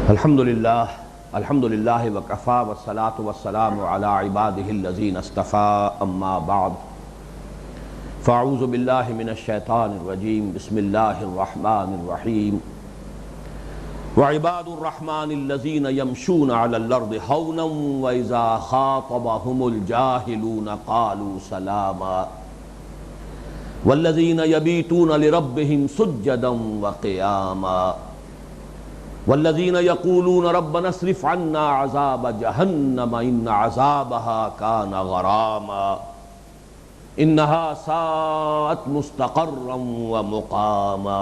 الحمدللہ وکفا والصلاة والسلام علی عباده الذین اصطفى اما بعد فاعوذ باللہ من الشیطان الرجیم بسم اللہ الرحمن الرحیم وعباد الرحمن الذین یمشون علی الارض ہونا واذا خاطبهم الجاہلون قالوا سلاما والذین یبیتون لربهم سجدا وقیاما والذین یقولون ربنا اصرف عنا عذاب جہنم ان عذابها کان غراما انہا ساءت مستقرا ومقاما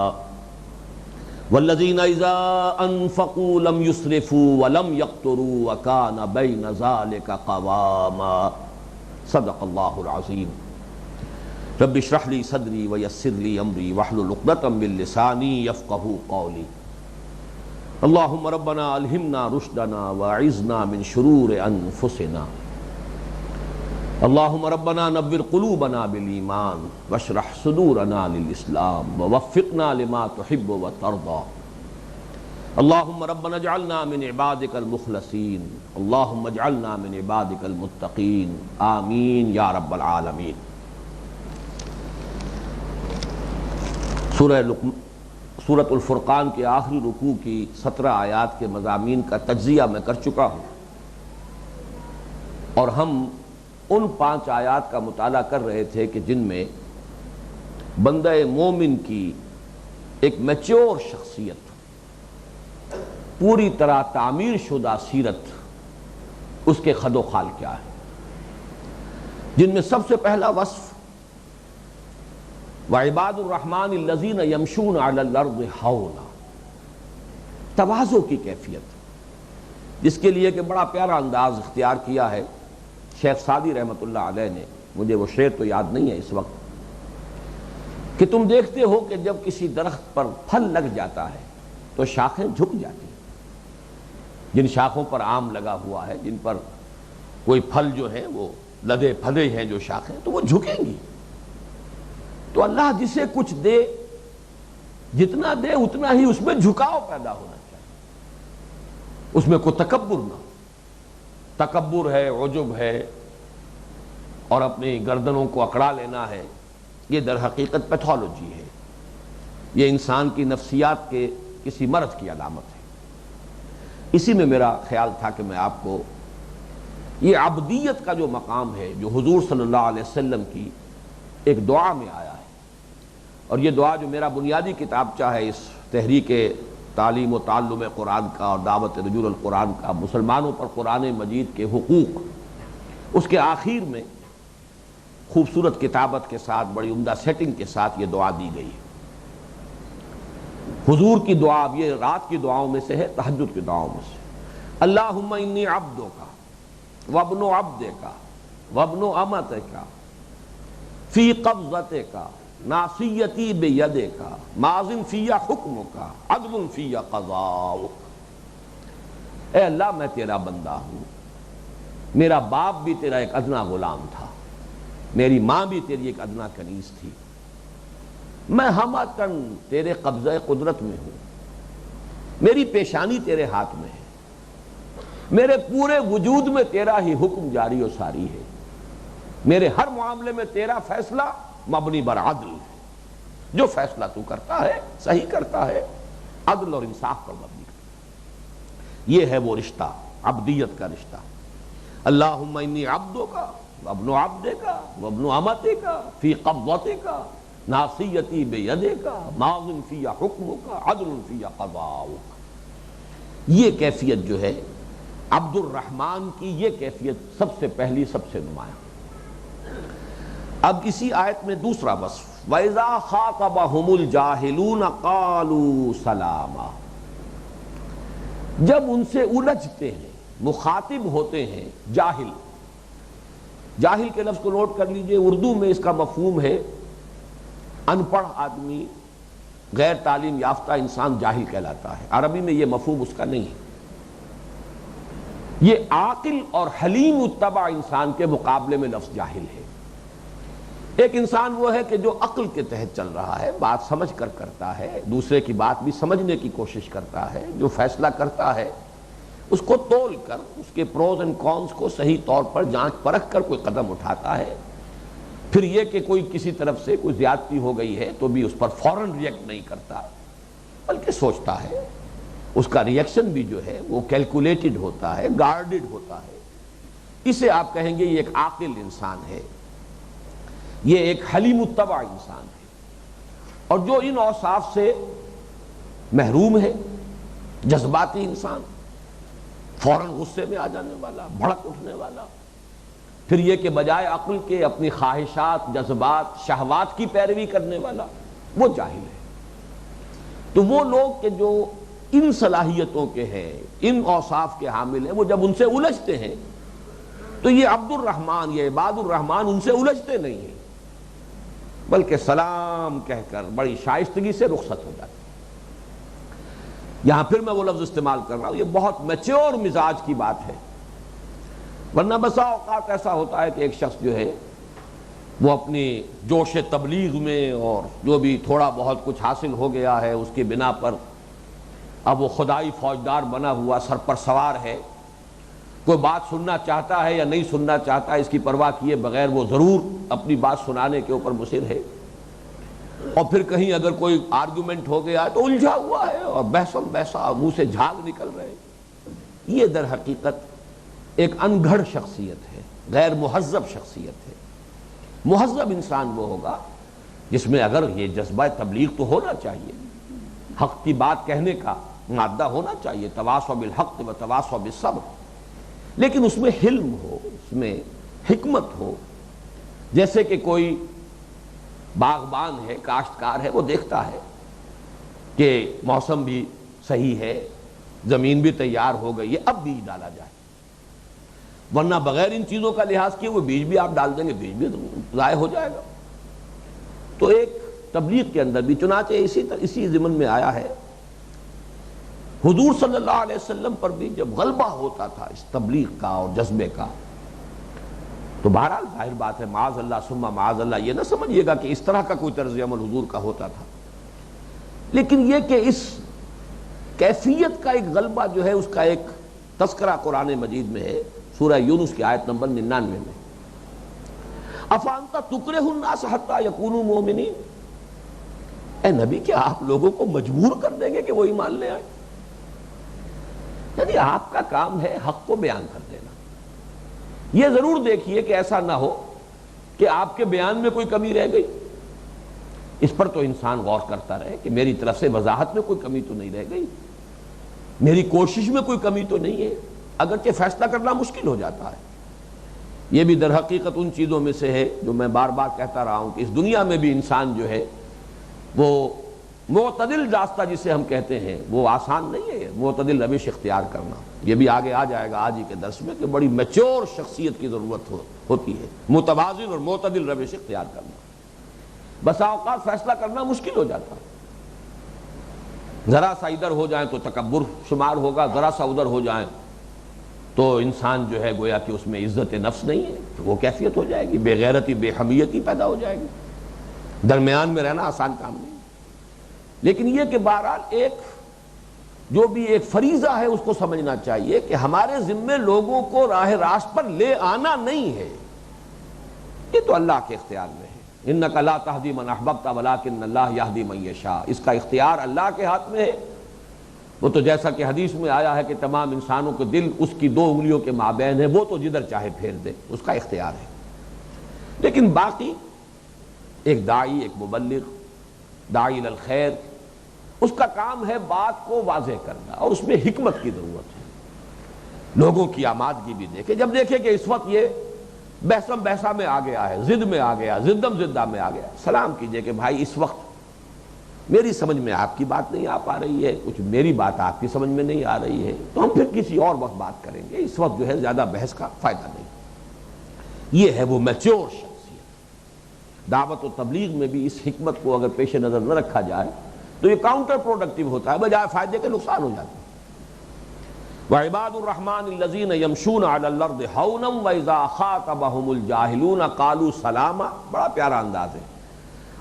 والذین اذا انفقوا لم یسرفوا ولم یقتروا وکان بین ذلک قواما صدق اللہ العظیم رب اشرح لی صدری ویسر لی امری واحلل عقدۃ من لسانی یفقہوا قولی اللہم ربنا الہمنا رشدنا واعذنا من شرور انفسنا اللہم ربنا نور قلوبنا بالایمان واشرح صدورنا للاسلام ووفقنا لما تحب وترضى اللہم ربنا اجعلنا من عبادک المخلصین اللہم اجعلنا من عبادک المتقین آمین یا رب العالمین۔ سورۃ الفرقان کے آخری رکوع کی 17 آیات کے مضامین کا تجزیہ میں کر چکا ہوں، اور ہم ان 5 آیات کا مطالعہ کر رہے تھے کہ جن میں بندہ مومن کی ایک میچور شخصیت، پوری طرح تعمیر شدہ سیرت، اس کے خد و خال کیا ہے، جن میں سب سے پہلا وصف وعباد الرحمن الذین یمشون علی الارض ہونا، تواضع کی کیفیت، جس کے لیے کہ بڑا پیارا انداز اختیار کیا ہے شیخ سعدی رحمۃ اللہ علیہ نے۔ مجھے وہ شعر تو یاد نہیں ہے اس وقت، کہ تم دیکھتے ہو کہ جب کسی درخت پر پھل لگ جاتا ہے تو شاخیں جھک جاتی ہیں۔ جن شاخوں پر آم لگا ہوا ہے، جن پر کوئی پھل جو ہیں وہ لدے پھدے ہیں جو شاخیں، تو وہ جھکیں گی۔ تو اللہ جسے کچھ دے، جتنا دے اتنا ہی اس میں جھکاؤ پیدا ہونا چاہیے، اس میں کوئی تکبر نہ ہو۔ تکبر ہے، عجب ہے، اور اپنی گردنوں کو اکڑا لینا ہے، یہ در حقیقت پیتھولوجی ہے، یہ انسان کی نفسیات کے کسی مرض کی علامت ہے۔ اسی میں میرا خیال تھا کہ میں آپ کو یہ عبدیت کا جو مقام ہے، جو حضور صلی اللہ علیہ وسلم کی ایک دعا میں آیا ہے، اور یہ دعا جو میرا بنیادی کتابچہ ہے اس تحریک تعلیم و تعلم قرآن کا اور دعوت رجوع القرآن کا، مسلمانوں پر قرآن مجید کے حقوق، اس کے آخر میں خوبصورت کتابت کے ساتھ، بڑی عمدہ سیٹنگ کے ساتھ یہ دعا دی گئی ہے۔ حضور کی دعا، اب یہ رات کی دعاؤں میں سے ہے، تہجد کی دعاؤں میں سے۔ اللہم انی عبدک وابن عبدک وابن امتک فی قبضتک ناصیتی بیدک ماض فی حکمک عدل فی قضاؤک۔ اے اللہ، میں تیرا بندہ ہوں، میرا باپ بھی تیرا ایک ادنا غلام تھا، میری ماں بھی تیری ایک ادنا کنیز تھی، میں ہمتن تیرے قبضہ قدرت میں ہوں، میری پیشانی تیرے ہاتھ میں ہے، میرے پورے وجود میں تیرا ہی حکم جاری و ساری ہے، میرے ہر معاملے میں تیرا فیصلہ مبنی بر عدل ہے، جو فیصلہ تو کرتا ہے صحیح کرتا ہے، عدل اور انصاف پر مبنی کرتا ہے۔ یہ ہے وہ رشتہ، عبدیت کا رشتہ۔ اللہم انی عبدک وابن عبدک وابن امتک فی قبضتک ناصیتی بیدک ماض فی حکمک عدل فی قضاؤک۔ یہ کیفیت جو ہے عبد الرحمن کی، یہ کیفیت سب سے پہلی، سب سے نمایاں۔ اب اسی آیت میں دوسرا وصف، وَإِذَا خَاطَبَهُمُ الْجَاهِلُونَ قَالُوا سَلَامًا، جب ان سے الجھتے ہیں، مخاطب ہوتے ہیں جاہل۔ جاہل کے لفظ کو نوٹ کر لیجئے، اردو میں اس کا مفہوم ہے ان پڑھ آدمی، غیر تعلیم یافتہ انسان جاہل کہلاتا ہے۔ عربی میں یہ مفہوم اس کا نہیں ہے، یہ عاقل اور حلیم الطبع انسان کے مقابلے میں لفظ جاہل ہے۔ ایک انسان وہ ہے کہ جو عقل کے تحت چل رہا ہے، بات سمجھ کر کرتا ہے، دوسرے کی بات بھی سمجھنے کی کوشش کرتا ہے، جو فیصلہ کرتا ہے اس کو تول کر، اس کے پروز اینڈ کونس کو صحیح طور پر جانچ پرکھ کر کوئی قدم اٹھاتا ہے۔ پھر یہ کہ کوئی کسی طرف سے کوئی زیادتی ہو گئی ہے تو بھی اس پر فوراً ریئیکٹ نہیں کرتا، بلکہ سوچتا ہے، اس کا ریئیکشن بھی جو ہے وہ کیلکولیٹڈ ہوتا ہے، گارڈڈ ہوتا ہے۔ اسے آپ کہیں گے یہ ایک عاقل انسان ہے، یہ ایک حلیم الطبع انسان ہے۔ اور جو ان اوصاف سے محروم ہے، جذباتی انسان، فوراً غصے میں آ جانے والا، بھڑک اٹھنے والا، پھر یہ کہ بجائے عقل کے اپنی خواہشات، جذبات، شہوات کی پیروی کرنے والا، وہ جاہل ہے۔ تو وہ لوگ کہ جو ان صلاحیتوں کے ہیں، ان اوصاف کے حامل ہیں، وہ جب ان سے الجھتے ہیں تو یہ عبد الرحمن، یہ عباد الرحمن ان سے الجھتے نہیں ہیں، بلکہ سلام کہہ کر بڑی شائستگی سے رخصت ہو جاتے ہیں۔ یہاں پھر میں وہ لفظ استعمال کر رہا ہوں، یہ بہت میچور مزاج کی بات ہے، ورنہ بسا اوقات ایسا ہوتا ہے کہ ایک شخص جو ہے وہ اپنی جوش تبلیغ میں اور جو بھی تھوڑا بہت کچھ حاصل ہو گیا ہے اس کی بنا پر اب وہ خدائی فوجدار بنا ہوا، سر پر سوار ہے، کوئی بات سننا چاہتا ہے یا نہیں سننا چاہتا ہے اس کی پرواہ کیے بغیر وہ ضرور اپنی بات سنانے کے اوپر مصر ہے، اور پھر کہیں اگر کوئی آرگومنٹ ہو گیا تو الجھا ہوا ہے اور بحثم بحثا، منہ سے جھاگ نکل رہے ہیں۔ یہ در حقیقت ایک انگھڑ شخصیت ہے، غیر مہذب شخصیت ہے۔ مہذب انسان وہ ہوگا جس میں اگر یہ جذبہ تبلیغ تو ہونا چاہیے، حق کی بات کہنے کا مادہ ہونا چاہیے، تواصوا بالحق و تواصوا بالصبر، لیکن اس میں حلم ہو، اس میں حکمت ہو۔ جیسے کہ کوئی باغبان ہے، کاشتکار ہے، وہ دیکھتا ہے کہ موسم بھی صحیح ہے، زمین بھی تیار ہو گئی ہے، اب بیج ڈالا جائے، ورنہ بغیر ان چیزوں کا لحاظ کیے وہ بیج بھی آپ ڈال دیں گے، بیج بھی ضائع ہو جائے گا۔ تو ایک تبلیغ کے اندر بھی چنانچہ اسی ضمن میں آیا ہے، حضور صلی اللہ علیہ وسلم پر بھی جب غلبہ ہوتا تھا اس تبلیغ کا اور جذبے کا، تو بہرحال ظاہر بات ہے، معاذ اللہ ثم معاذ اللہ، یہ نہ سمجھیے گا کہ اس طرح کا کوئی طرز عمل حضور کا ہوتا تھا، لیکن یہ کہ اس کیفیت کا ایک غلبہ جو ہے اس کا ایک تذکرہ قرآن مجید میں ہے، سورہ یونس کی آیت نمبر 99 میں، افانت تکرہ الناس حتی یکونوا مؤمنین، اے نبی کیا آپ لوگوں کو مجبور کر دیں گے کہ وہ ایمان لے آئیں؟ یعنی آپ کا کام ہے حق کو بیان کر دینا، یہ ضرور دیکھیے کہ ایسا نہ ہو کہ آپ کے بیان میں کوئی کمی رہ گئی، اس پر تو انسان غور کرتا رہے کہ میری طرف سے وضاحت میں کوئی کمی تو نہیں رہ گئی، میری کوشش میں کوئی کمی تو نہیں ہے، اگرچہ فیصلہ کرنا مشکل ہو جاتا ہے۔ یہ بھی در حقیقت ان چیزوں میں سے ہے جو میں بار بار کہتا رہا ہوں کہ اس دنیا میں بھی انسان جو ہے وہ معتدل راستہ جسے ہم کہتے ہیں وہ آسان نہیں ہے، معتدل روش اختیار کرنا، یہ بھی آگے آ جائے گا آج ہی کے درس میں کہ بڑی میچور شخصیت کی ضرورت ہوتی ہے، متوازن اور معتدل روش اختیار کرنا۔ بسا اوقات فیصلہ کرنا مشکل ہو جاتا ہے، ذرا سا ادھر ہو جائیں تو تکبر شمار ہوگا، ذرا سا ادھر ہو جائیں تو انسان جو ہے گویا کہ اس میں عزت نفس نہیں ہے، تو وہ کیفیت ہو جائے گی، بے غیرتی بے حمیتی پیدا ہو جائے گی۔ درمیان میں رہنا آسان کام نہیں، لیکن یہ کہ بہرحال ایک جو بھی ایک فریضہ ہے اس کو سمجھنا چاہیے کہ ہمارے ذمے لوگوں کو راہ راست پر لے آنا نہیں ہے، یہ تو اللہ کے اختیار میں ہے۔ انک لا تہدی من احببت ولکن اللہ یہدی من یشاء، اس کا اختیار اللہ کے ہاتھ میں ہے۔ وہ تو جیسا کہ حدیث میں آیا ہے کہ تمام انسانوں کے دل اس کی 2 انگلیوں کے مابین ہے، وہ تو جدھر چاہے پھیر دے، اس کا اختیار ہے۔ لیکن باقی ایک داعی، ایک مبلغ، داعی الی الخیر، اس کا کام ہے بات کو واضح کرنا، اور اس میں حکمت کی ضرورت ہے، لوگوں کی آمادگی بھی دیکھے، جب دیکھے کہ اس وقت یہ بحثم بحثا میں آ گیا ہے، ضد میں آ گیا، زدم زدہ میں آ گیا، سلام کیجئے کہ بھائی اس وقت میری سمجھ میں آپ کی بات نہیں آ پا رہی ہے، کچھ میری بات آپ کی سمجھ میں نہیں آ رہی ہے، تو ہم پھر کسی اور وقت بات کریں گے، اس وقت جو ہے زیادہ بحث کا فائدہ نہیں۔ یہ ہے وہ میچور شخصیت۔ دعوت و تبلیغ میں بھی اس حکمت کو اگر پیش نظر نہ رکھا جائے تو یہ کاؤنٹر پروڈکٹیو ہوتا ہے، بجائے فائدے کے نقصان ہو جاتا ہے۔ وعباد الرحمن الذین یمشون علی الارض ہونا واذا خاطبهم الجاہلون قالوا سلاما. بڑا پیارا انداز ہے.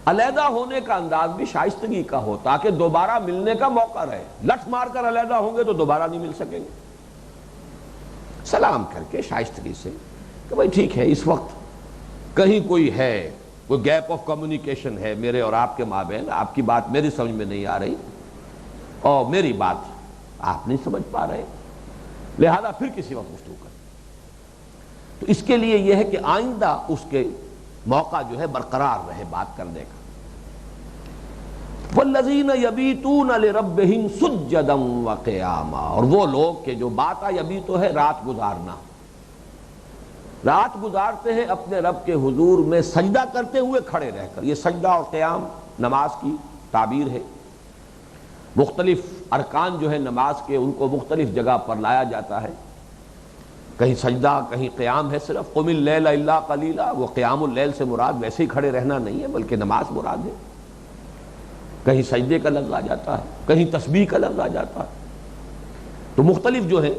علیحدہ ہونے کا انداز بھی شائستگی کا ہو تاکہ دوبارہ ملنے کا موقع رہے. لٹ مار کر علیحدہ ہوں گے تو دوبارہ نہیں مل سکیں گے. سلام کر کے شائستگی سے کہ بھائی ٹھیک ہے، اس وقت کہیں کوئی ہے، کوئی گیپ آف کمیونیکیشن ہے میرے اور آپ کے مابین، آپ کی بات میری سمجھ میں نہیں آ رہی اور میری بات آپ نہیں سمجھ پا رہے، لہذا پھر کسی وقت گفتگو کریں. تو اس کے لیے یہ ہے کہ آئندہ اس کے موقع جو ہے برقرار رہے بات کرنے کا. والذین یبیتون لربہم سجدا وقیاما. اور وہ لوگ کہ جو باتا یبیتو ہے رات گزارنا، رات گزارتے ہیں اپنے رب کے حضور میں سجدہ کرتے ہوئے کھڑے رہ کر. یہ سجدہ اور قیام نماز کی تعبیر ہے. مختلف ارکان جو ہے نماز کے ان کو مختلف جگہ پر لایا جاتا ہے. کہیں سجدہ کہیں قیام ہے. صرف قم اللیل الا قلیلا، وہ قیام اللیل سے مراد ویسے ہی کھڑے رہنا نہیں ہے بلکہ نماز مراد ہے. کہیں سجدے کا لفظ آ جاتا ہے، کہیں تسبیح کا لفظ آ جاتا ہے. تو مختلف جو ہے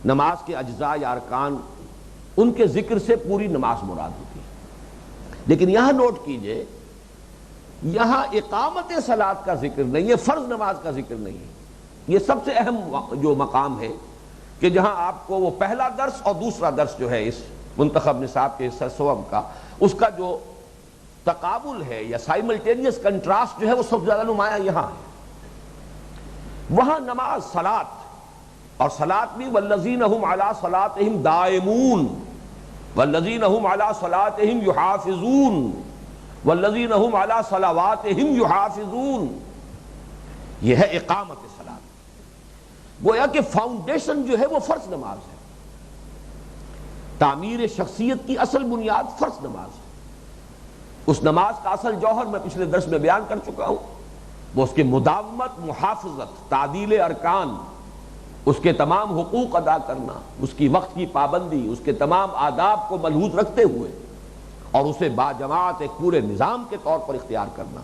نماز کے اجزاء یا ارکان ان کے ذکر سے پوری نماز مراد ہوتی ہے. لیکن یہاں نوٹ کیجئے، یہاں اقامت صلاۃ کا ذکر نہیں ہے، فرض نماز کا ذکر نہیں ہے. یہ سب سے اہم جو مقام ہے کہ جہاں آپ کو وہ پہلا درس اور دوسرا درس جو ہے اس منتخب نصاب کے حصہ سوم کا، اس کا جو تقابل ہے یا سائملٹینیس کنٹراسٹ جو ہے وہ سب سے زیادہ نمایاں یہاں ہے. وہاں نماز صلاۃ، اور صلاۃ بھی والذین هم علی صلاتہم دائمون، والذین هم علی صلاتہم یحافظون، والذین هم علی صلواتہم یحافظون. یہ ہے اقامت صلاۃ. گویا کہ فاؤنڈیشن جو ہے وہ فرض نماز ہے. تعمیر شخصیت کی اصل بنیاد فرض نماز ہے. اس نماز کا اصل جوہر میں پچھلے درس میں بیان کر چکا ہوں، وہ اس کے مداومت، محافظت، تعدیل ارکان، اس کے تمام حقوق ادا کرنا، اس کی وقت کی پابندی، اس کے تمام آداب کو ملحوظ رکھتے ہوئے اور اسے باجماعت ایک پورے نظام کے طور پر اختیار کرنا.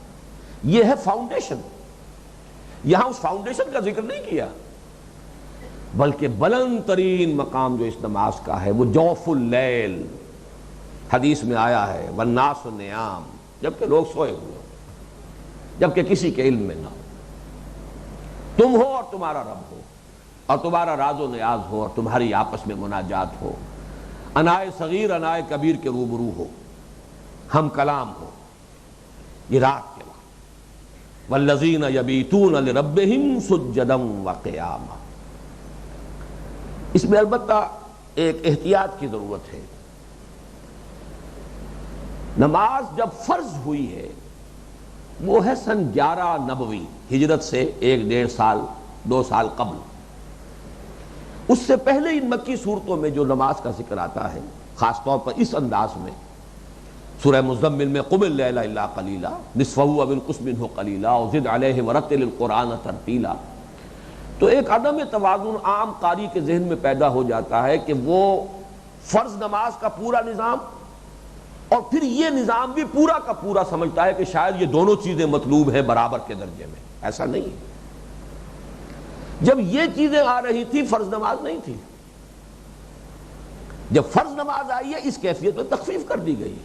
یہ ہے فاؤنڈیشن. یہاں اس فاؤنڈیشن کا ذکر نہیں کیا بلکہ بلند ترین مقام جو اس نماز کا ہے وہ جوف اللیل. حدیث میں آیا ہے والناس نیام، جبکہ لوگ سوئے ہوئے، جبکہ کسی کے علم میں نہ ہو. تم ہو اور تمہارا رب ہو اور تمہارا راز و نیاز ہو اور تمہاری آپس میں مناجات ہو، انائے صغیر انائے کبیر کے روبرو ہو، ہم کلام ہو. یہ رات کے وقت والذین یبیتون لربہم سجدا وقیاما. اس میں البتہ ایک احتیاط کی ضرورت ہے. نماز جب فرض ہوئی ہے وہ ہے سن 11 نبوی، ہجرت سے 1-1.5 سال 2 سال قبل. اس سے پہلے ان مکی صورتوں میں جو نماز کا ذکر آتا ہے خاص طور پر اس انداز میں، سورہ مزمل میں قم اللیل الا قلیلا نصفہ او انقص منہ قلیلا وزد علیہ ورتل القرآن ترتیلا، تو ایک عدم توازن عام قاری کے ذہن میں پیدا ہو جاتا ہے کہ وہ فرض نماز کا پورا نظام اور پھر یہ نظام بھی پورا کا پورا سمجھتا ہے کہ شاید یہ دونوں چیزیں مطلوب ہیں برابر کے درجے میں. ایسا نہیں ہے. جب یہ چیزیں آ رہی تھی فرض نماز نہیں تھی. جب فرض نماز آئی ہے اس کیفیت میں تخفیف کر دی گئی.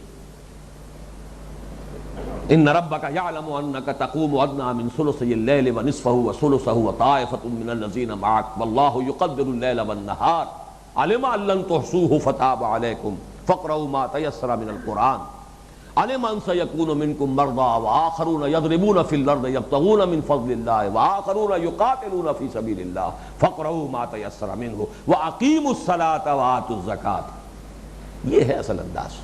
ان ربک یعلم انک تقوم ادنی من ثلثی اللیل ونصفہ وثلثہ وطائفۃ من الذین معک واللہ یقدر اللیل والنہار علم ان لن تحصوہ فتاب علیکم فاقرؤوا ما تیسر من القرآن علم ان سیکون منکم مرضی وآخرون یضربون فی الارض یبتغون من فضل اللہ وآخرون یقاتلون فی سبیل اللہ فاقرؤوا ما تیسر منہ واقیموا الصلاۃ وآتوا الزکاۃ. یہ ہے اصل انداز.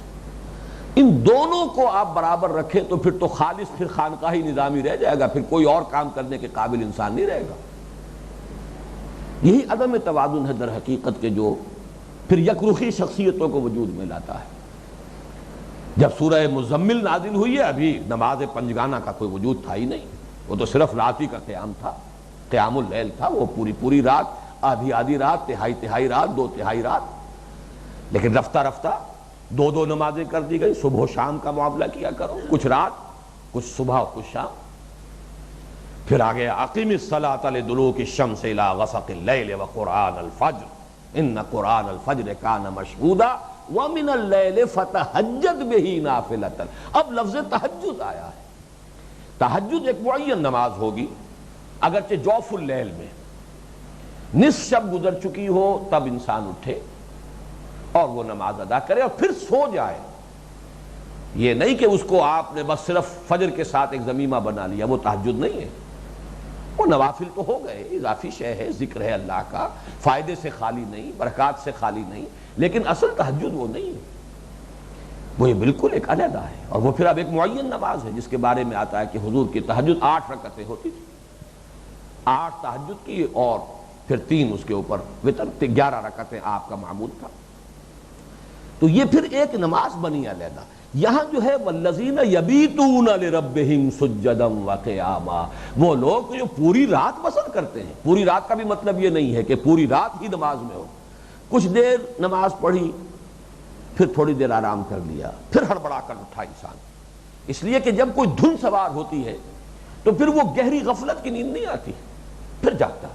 ان دونوں کو آپ برابر رکھیں تو پھر تو خالص پھر خانقاہی نظامی رہ جائے گا، پھر کوئی اور کام کرنے کے قابل انسان نہیں رہے گا. یہی عدم توازن ہے در حقیقت کے جو پھر یکرخی شخصیتوں کو وجود میں لاتا ہے. جب سورہ مزمل نازل ہوئی ہے ابھی نماز پنجگانہ کا کوئی وجود تھا ہی نہیں. وہ تو صرف رات ہی کا قیام تھا، قیام اللیل تھا. وہ پوری رات، آدھی رات، تہائی رات، 2/3 رات. لیکن رفتہ رفتہ 2 نمازیں کر دی گئی. صبح و شام کا معاملہ کیا کرو، کچھ رات، کچھ صبح اور کچھ شام. پھر آگے اقیم الصلاۃ لدلوک الشمس الی غسق اللیل وقرآن الفجر ان قرآن الفجر کان مشہودا ومن اللیل فتہجد بہ نافلۃ۔ اب لفظ تہجد آیا ہے۔ تہجد ایک معین نماز ہوگی، اگرچہ جوف اللیل میں نصف شب گزر چکی ہو تب انسان اٹھے اور وہ نماز ادا کرے اور پھر سو جائے۔ یہ نہیں کہ اس کو آپ نے بس صرف فجر کے ساتھ ایک ضمیمہ بنا لیا، وہ تہجد نہیں ہے۔ وہ نوافل تو ہو گئے، اضافی شے ہے، ذکر ہے اللہ کا، فائدے سے خالی نہیں، برکات سے خالی نہیں، لیکن اصل تہجد وہ نہیں ہے، وہ یہ بالکل ایک علیحدہ ہے۔ اور وہ پھر اب ایک معین نماز ہے جس کے بارے میں آتا ہے کہ حضور کی تہجد 8 رکعتیں ہوتی تھی، 8 تہجد کی اور پھر 3 اس کے اوپر وتر، 11 رکعتیں آپ کا معمول تھا۔ تو یہ پھر ایک نماز بنی علیحدہ۔ یہاں جو ہے والذین یبیتون لربہم سجدا وقیاما، وہ لوگ جو پوری رات بسر کرتے ہیں۔ پوری رات کا بھی مطلب یہ نہیں ہے کہ پوری رات ہی نماز میں ہو، کچھ دیر نماز پڑھی پھر تھوڑی دیر آرام کر لیا، پھر ہڑبڑا کر اٹھا انسان، اس لیے کہ جب کوئی دھن سوار ہوتی ہے تو پھر وہ گہری غفلت کی نیند نہیں آتی، پھر جاگتا،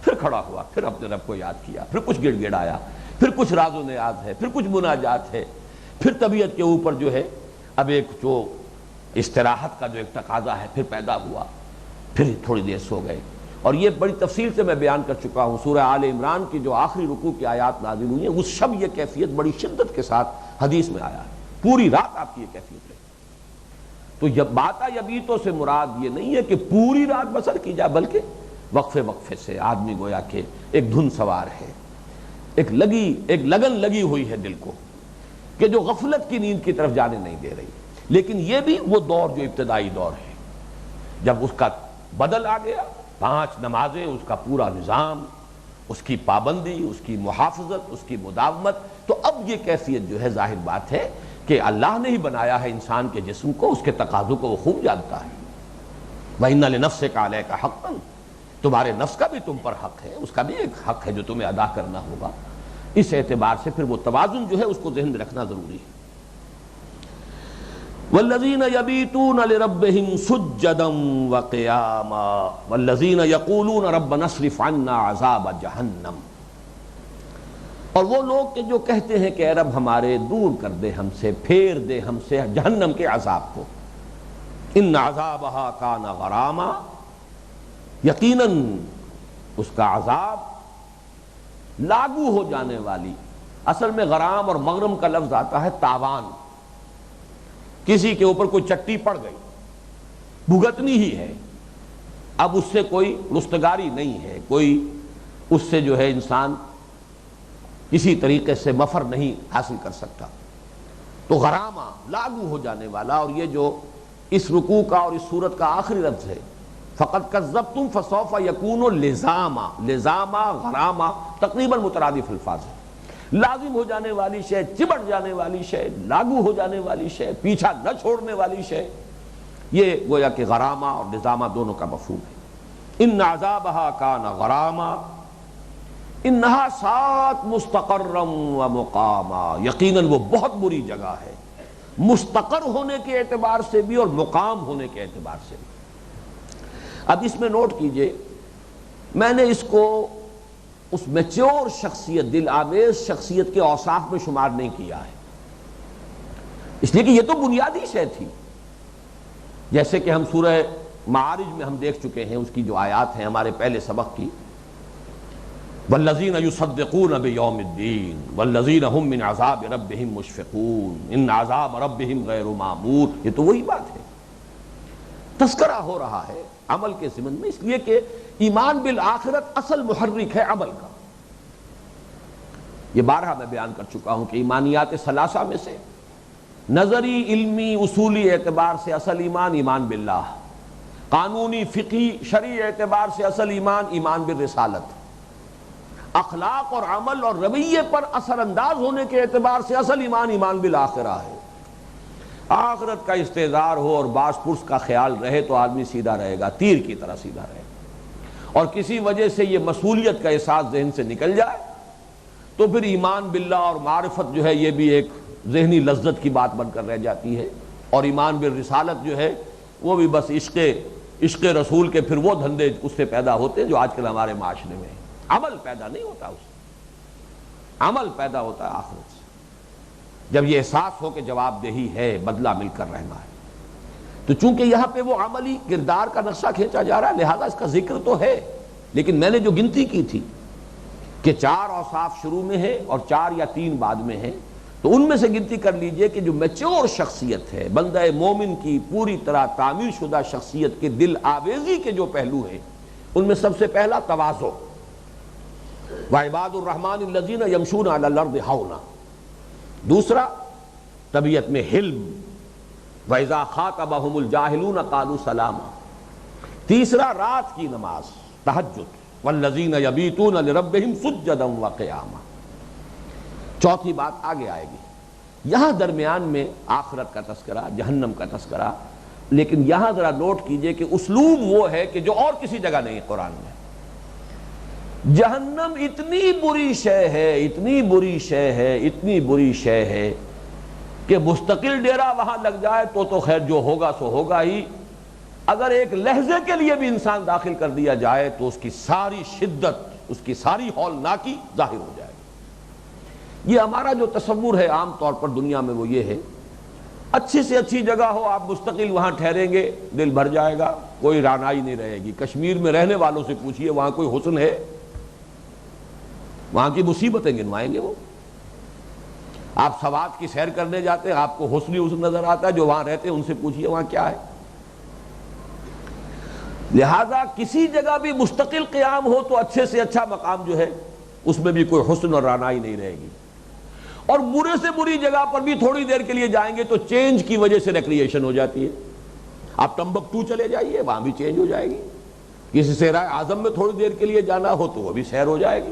پھر کھڑا ہوا، پھر اپنے رب کو یاد کیا، پھر کچھ گڑ گڑایا، پھر کچھ راز و نیاز ہے، پھر کچھ مناجات ہے، پھر طبیعت کے اوپر جو ہے اب ایک جو استراحت کا جو ایک تقاضا ہے پھر پیدا ہوا، پھر تھوڑی دیر سو گئے۔ اور یہ بڑی تفصیل سے میں بیان کر چکا ہوں، سورہ آل عمران کی جو آخری رکوع کی آیات نازل ہوئی ہیں اس شب یہ کیفیت بڑی شدت کے ساتھ حدیث میں آیا ہے، پوری رات آپ کی یہ کیفیت ہے۔ تو جب باتا یبیتوں سے مراد یہ نہیں ہے کہ پوری رات بسر کی جائے، بلکہ وقفے وقفے سے آدمی گویا کہ ایک دھن سوار ہے، ایک لگن لگی ہوئی ہے دل کو کہ جو غفلت کی نیند کی طرف جانے نہیں دے رہی۔ لیکن یہ بھی وہ دور جو ابتدائی دور ہے، جب اس کا بدل آ گیا، 5 نمازیں، اس کا پورا نظام، اس کی پابندی، اس کی محافظت، اس کی مداومت، تو اب یہ کیفیت جو ہے ظاہر بات ہے کہ اللہ نے ہی بنایا ہے انسان کے جسم کو، اس کے تقاضوں کو وہ خوب جانتا ہے۔ وَإِنَّ لِنَفْسِكَ عَلَيْكَ حَقًّا، تمہارے نفس کا بھی تم پر حق ہے، اس کا بھی ایک حق ہے جو تمہیں ادا کرنا ہوگا۔ اس اعتبار سے پھر وہ توازن جو ہے اس کو ذہن میں رکھنا ضروری ہے۔ والذین یبیتون لربہم سجدا وقیاما والذین یقولون ربنا اصرف عنا عذاب جہنم، اور وہ لوگ کہ جو کہتے ہیں کہ اے رب ہمارے دور کر دے ہم سے، پھیر دے ہم سے جہنم کے عذاب کو، ان عذابہا کان غراما، یقیناً اس کا عذاب لاگو ہو جانے والی، اصل میں غرام اور مغرم کا لفظ آتا ہے تاوان، کسی کے اوپر کوئی چٹی پڑ گئی، بھگتنی ہی ہے، اب اس سے کوئی رستگاری نہیں ہے، کوئی اس سے جو ہے انسان کسی طریقے سے مفر نہیں حاصل کر سکتا، تو غرامہ لاگو ہو جانے والا۔ اور یہ جو اس رکوع کا اور اس سورت کا آخری لفظ ہے فقط کذبتم فسوف یکون لزاما، لزاما غراما تقریباً مترادف الفاظ ہے، لازم ہو جانے والی شے، چبٹ جانے والی شے، لاگو ہو جانے والی شے، پیچھا نہ چھوڑنے والی شے، یہ گویا کہ غرامہ اور لزامہ دونوں کا مفہوم ہے۔ ان عذابہا کان غراما انہا سات مستقرا و مقاما، یقیناً وہ بہت بری جگہ ہے، مستقر ہونے کے اعتبار سے بھی اور مقام ہونے کے اعتبار سے بھی۔ اب اس میں نوٹ کیجئے، میں نے اس کو اس میچور شخصیت، دل آویز شخصیت کے اوصاف میں شمار نہیں کیا ہے، اس لیے کہ یہ تو بنیادی شے تھی، جیسے کہ ہم سورہ معارج میں ہم دیکھ چکے ہیں، اس کی جو آیات ہیں ہمارے پہلے سبق کی، والذین یصدقون بیوم الدین والذین هم من عذاب ربہم مشفقون ان عذاب ربہم غیر معمور، یہ تو وہی بات ہے، تذکرہ ہو رہا ہے عمل کے ضمن میں، اس لیے کہ ایمان بالآخرت اصل محرک ہے عمل کا۔ یہ بارہا میں بیان کر چکا ہوں کہ ایمانیات ثلاثہ میں سے نظری، علمی، اصولی اعتبار سے اصل ایمان ایمان باللہ، قانونی، فقہی، شرعی اعتبار سے اصل ایمان ایمان بالرسالت، اخلاق اور عمل اور رویے پر اثر انداز ہونے کے اعتبار سے اصل ایمان ایمان بالآخرہ ہے۔ آخرت کا استحضار ہو اور باس پرس کا خیال رہے تو آدمی سیدھا رہے گا، تیر کی طرح سیدھا رہے گا، اور کسی وجہ سے یہ مسئولیت کا احساس ذہن سے نکل جائے تو پھر ایمان باللہ اور معرفت جو ہے یہ بھی ایک ذہنی لذت کی بات بن کر رہ جاتی ہے، اور ایمان بالرسالت جو ہے وہ بھی بس عشق عشق رسول کے پھر وہ دھندے اس سے پیدا ہوتے ہیں جو آج کل ہمارے معاشرے میں ہیں۔ عمل پیدا نہیں ہوتا اس سے، عمل پیدا ہوتا ہے آخرت سے، جب یہ احساس ہو کہ جواب دہی ہے، بدلہ مل کر رہنا ہے۔ تو چونکہ یہاں پہ وہ عملی کردار کا نقشہ کھینچا جا رہا ہے، لہذا اس کا ذکر تو ہے، لیکن میں نے جو گنتی کی تھی کہ 4 اوصاف شروع میں ہے اور 4 یا 3 بعد میں ہے، تو ان میں سے گنتی کر لیجئے کہ جو میچور شخصیت ہے، بندہ مومن کی پوری طرح تعمیر شدہ شخصیت کے دل آویزی کے جو پہلو ہیں، ان میں سب سے پہلا تواضع، وعباد الرحمن الذین یمشون علی الارض ہونا، دوسرا طبیعت میں حلم، وَإِذَا خَاطَبَهُمُ الْجَاهِلُونَ قَالُوا سَلَامًا، تیسرا رات کی نماز تہجد، وَالَّذِينَ يَبِيتُونَ لِرَبِّهِمْ سُجَّدًا وَقِيَامًا، چوتھی بات آگے آئے گی۔ یہاں درمیان میں آخرت کا تذکرہ، جہنم کا تذکرہ، لیکن یہاں ذرا نوٹ کیجئے کہ اسلوب وہ ہے کہ جو اور کسی جگہ نہیں ہے قرآن میں۔ جہنم اتنی بری شے ہے، اتنی بری شے ہے، اتنی بری شے ہے کہ مستقل ڈیرہ وہاں لگ جائے تو خیر جو ہوگا سو ہوگا ہی، اگر ایک لحظے کے لیے بھی انسان داخل کر دیا جائے تو اس کی ساری شدت، اس کی ساری ہولناکی ظاہر ہو جائے گی۔ یہ ہمارا جو تصور ہے عام طور پر دنیا میں وہ یہ ہے، اچھی سے اچھی جگہ ہو، آپ مستقل وہاں ٹھہریں گے، دل بھر جائے گا، کوئی رعنائی نہیں رہے گی۔ کشمیر میں رہنے والوں سے پوچھئے وہاں کوئی حسن ہے؟ وہاں کی مصیبتیں گنوائیں گے وہ۔ آپ سوات کی سیر کرنے جاتے ہیں، آپ کو حسن ہی حسن نظر آتا ہے، جو وہاں رہتے ہیں ان سے پوچھئے وہاں کیا ہے۔ لہذا کسی جگہ بھی مستقل قیام ہو تو اچھے سے اچھا مقام جو ہے اس میں بھی کوئی حسن اور رعنائی نہیں رہے گی، اور برے سے بری جگہ پر بھی تھوڑی دیر کے لیے جائیں گے تو چینج کی وجہ سے ریکریشن ہو جاتی ہے۔ آپ ٹمبکٹو چلے جائیے، وہاں بھی چینج ہو جائے گی۔ کسی صحرائے اعظم میں تھوڑی دیر کے لیے جانا ہو تو وہ بھی سیر ہو جائے گی،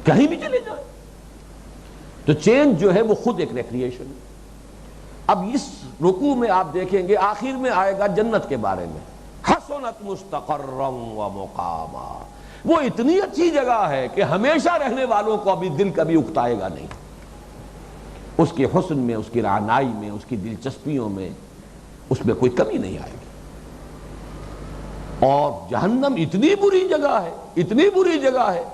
کہیں بھی چلے جائیں تو چینج جو ہے وہ خود ایک ریکریشن ہے۔ اب اس رکوع میں آپ دیکھیں گے آخر میں آئے گا جنت کے بارے میں، حسنت مستقرا و مقاما، وہ اتنی اچھی جگہ ہے کہ ہمیشہ رہنے والوں کو ابھی دل کبھی اکتائے گا نہیں، اس کے حسن میں، اس کی رعنائی میں، اس کی دلچسپیوں میں، اس میں کوئی کمی نہیں آئے گی۔ اور جہنم اتنی بری جگہ ہے، اتنی بری جگہ ہے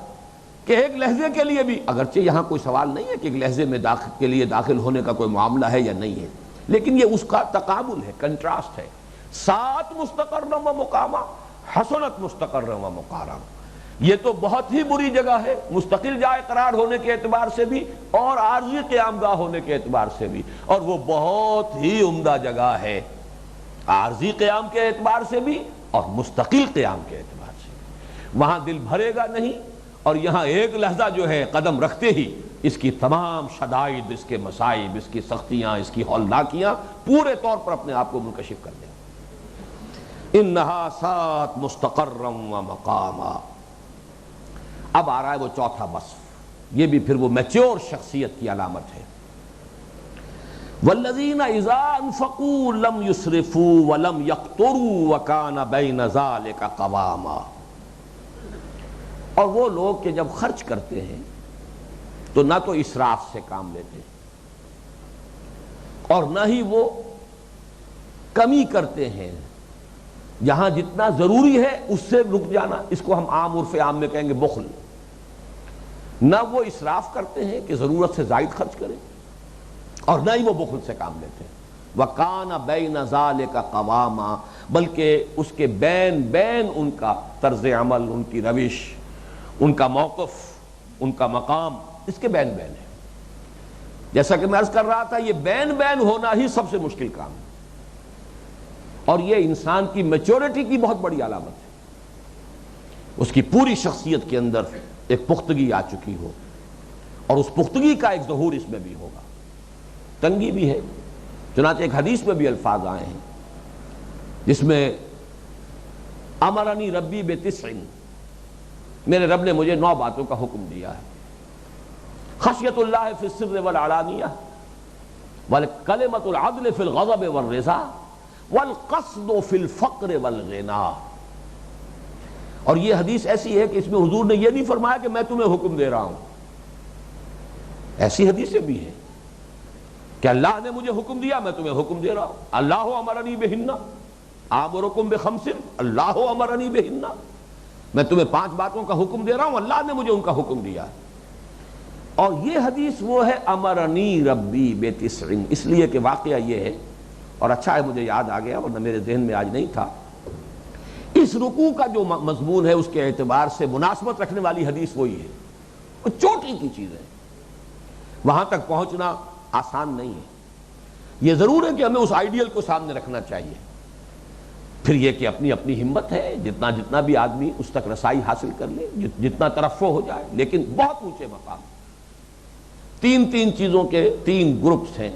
کہ ایک لحظے کے لیے بھی، اگرچہ یہاں کوئی سوال نہیں ہے کہ ایک لحظے میں کے لیے داخل ہونے کا کوئی معاملہ ہے یا نہیں ہے، لیکن یہ اس کا تقابل ہے، کنٹراسٹ ہے۔ 7 مستقرا و مقاما، حسنت مستقرا و مقاما، یہ تو بہت ہی بری جگہ ہے مستقل جائے قرار ہونے کے اعتبار سے بھی اور عارضی قیام گاہ ہونے کے اعتبار سے بھی، اور وہ بہت ہی عمدہ جگہ ہے عارضی قیام کے اعتبار سے بھی اور مستقل قیام کے اعتبار سے بھی۔ وہاں دل بھرے گا نہیں، اور یہاں ایک لحظہ جو ہے قدم رکھتے ہی اس کی تمام شدائد، اس کے مصائب، اس کی سختیاں، اس کی ہولناکیاں پورے طور پر اپنے آپ کو منکشف کر دیں۔ انہا سات مستقرا و مقاما۔ اب آ رہا ہے وہ چوتھا وصف، یہ بھی پھر وہ میچور شخصیت کی علامت ہے۔ والذین اذا انفقوا لم یسرفوا ولم یقتروا وکان بین ذلک قواما، اور وہ لوگ کہ جب خرچ کرتے ہیں تو نہ تو اسراف سے کام لیتے اور نہ ہی وہ کمی کرتے ہیں، یہاں جتنا ضروری ہے اس سے رک جانا، اس کو ہم عام عرف عام میں کہیں گے بخل۔ نہ وہ اسراف کرتے ہیں کہ ضرورت سے زائد خرچ کریں، اور نہ ہی وہ بخل سے کام لیتے ہیں۔ وَكَانَ بَيْنَ ذَلِكَ قَوَامًا، بلکہ اس کے بین بین ان کا طرز عمل، ان کی روش، ان کا موقف، ان کا مقام اس کے بین بین ہے۔ جیسا کہ میں عرض کر رہا تھا، یہ بین بین ہونا ہی سب سے مشکل کام ہے، اور یہ انسان کی میچورٹی کی بہت بڑی علامت ہے۔ اس کی پوری شخصیت کے اندر ایک پختگی آ چکی ہو، اور اس پختگی کا ایک ظہور اس میں بھی ہوگا۔ تنگی بھی ہے، چنانچہ ایک حدیث میں بھی الفاظ آئے ہیں جس میں امرنی ربی بتسع، میرے رب نے مجھے 9 باتوں کا حکم دیا ہے۔ خشیت اللہ فی السر والعلانیہ، والکلمۃ العدل فی الغضب والرضا، والقصد فی الفقر والغنا۔ اور یہ حدیث ایسی ہے کہ اس میں حضور نے یہ نہیں فرمایا کہ میں تمہیں حکم دے رہا ہوں، ایسی حدیثیں بھی ہیں کہ اللہ نے مجھے حکم دیا، میں تمہیں حکم دے رہا ہوں۔ اللہ امرنی بہن، آمرکم بخمس اللہ امرنی بہن، میں تمہیں 5 باتوں کا حکم دے رہا ہوں، اللہ نے مجھے ان کا حکم دیا ہے۔ اور یہ حدیث وہ ہے امرنی ربی بتسع، اس لیے کہ واقعہ یہ ہے، اور اچھا ہے مجھے یاد آ گیا ورنہ میرے ذہن میں آج نہیں تھا، اس رکوع کا جو مضمون ہے اس کے اعتبار سے مناسبت رکھنے والی حدیث وہی ہے، وہ چوٹی کی چیز ہے، وہاں تک پہنچنا آسان نہیں ہے۔ یہ ضرور ہے کہ ہمیں اس آئیڈیل کو سامنے رکھنا چاہیے، پھر یہ کہ اپنی اپنی ہمت ہے، جتنا بھی آدمی اس تک رسائی حاصل کر لے، جتنا ترفع ہو جائے، لیکن بہت اونچے مقام۔ 3 چیزوں کے 3 گروپس ہیں۔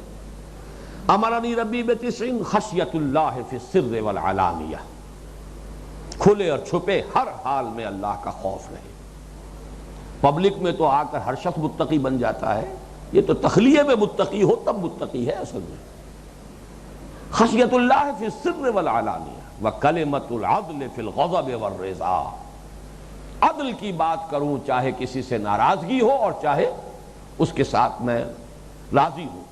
امرنی ربی بتسع خشیت اللہ فی السر والعلانیہ، کھلے اور چھپے ہر حال میں اللہ کا خوف رہے۔ پبلک میں تو آ کر ہر شخص متقی بن جاتا ہے، یہ تو تخلیے میں متقی ہو تب متقی ہے اصل میں۔ خشیت اللہ فی السر والعلانیہ وکلمۃ العدل فی الغضب والرضا، عدل کی بات کروں چاہے کسی سے ناراضگی ہو اور چاہے اس کے ساتھ میں راضی ہوں،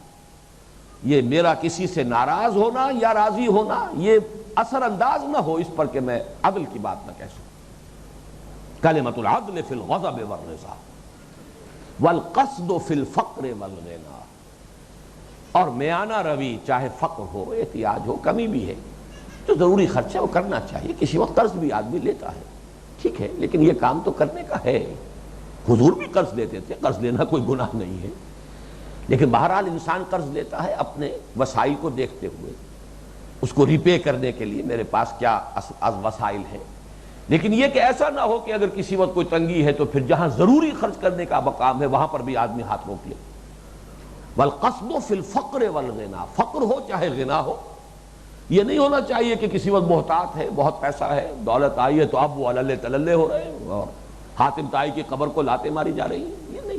یہ میرا کسی سے ناراض ہونا یا راضی ہونا یہ اثر انداز نہ ہو اس پر کہ میں عدل کی بات نہ کہہ سکوں۔ کلمۃ العدل فی الغضب والرضا والقصد فی الفقر والغنى، اور میانہ روی چاہے فقر ہو، احتیاج ہو، کمی بھی ہے، جو ضروری خرچہ وہ کرنا چاہیے، کسی وقت قرض بھی آدمی لیتا ہے، ٹھیک ہے، لیکن یہ کام تو کرنے کا ہے۔ حضور بھی قرض لیتے تھے، قرض لینا کوئی گناہ نہیں ہے، لیکن بہرحال انسان قرض لیتا ہے اپنے وسائل کو دیکھتے ہوئے، اس کو ریپے کرنے کے لیے میرے پاس کیا وسائل ہیں، لیکن یہ کہ ایسا نہ ہو کہ اگر کسی وقت کوئی تنگی ہے تو پھر جہاں ضروری خرچ کرنے کا مقام ہے وہاں پر بھی آدمی ہاتھ روک لے۔ والقصد فی الفقر والغنا، فقر ہو چاہے غنا ہو، یہ نہیں ہونا چاہیے کہ کسی وقت محتاط ہے، بہت پیسہ ہے، دولت آئی ہے تو اب وہ عللے تللے ہو رہے ہیں اور حاتم طائی کی قبر کو لاتے ماری جا رہی ہیں، یہ نہیں۔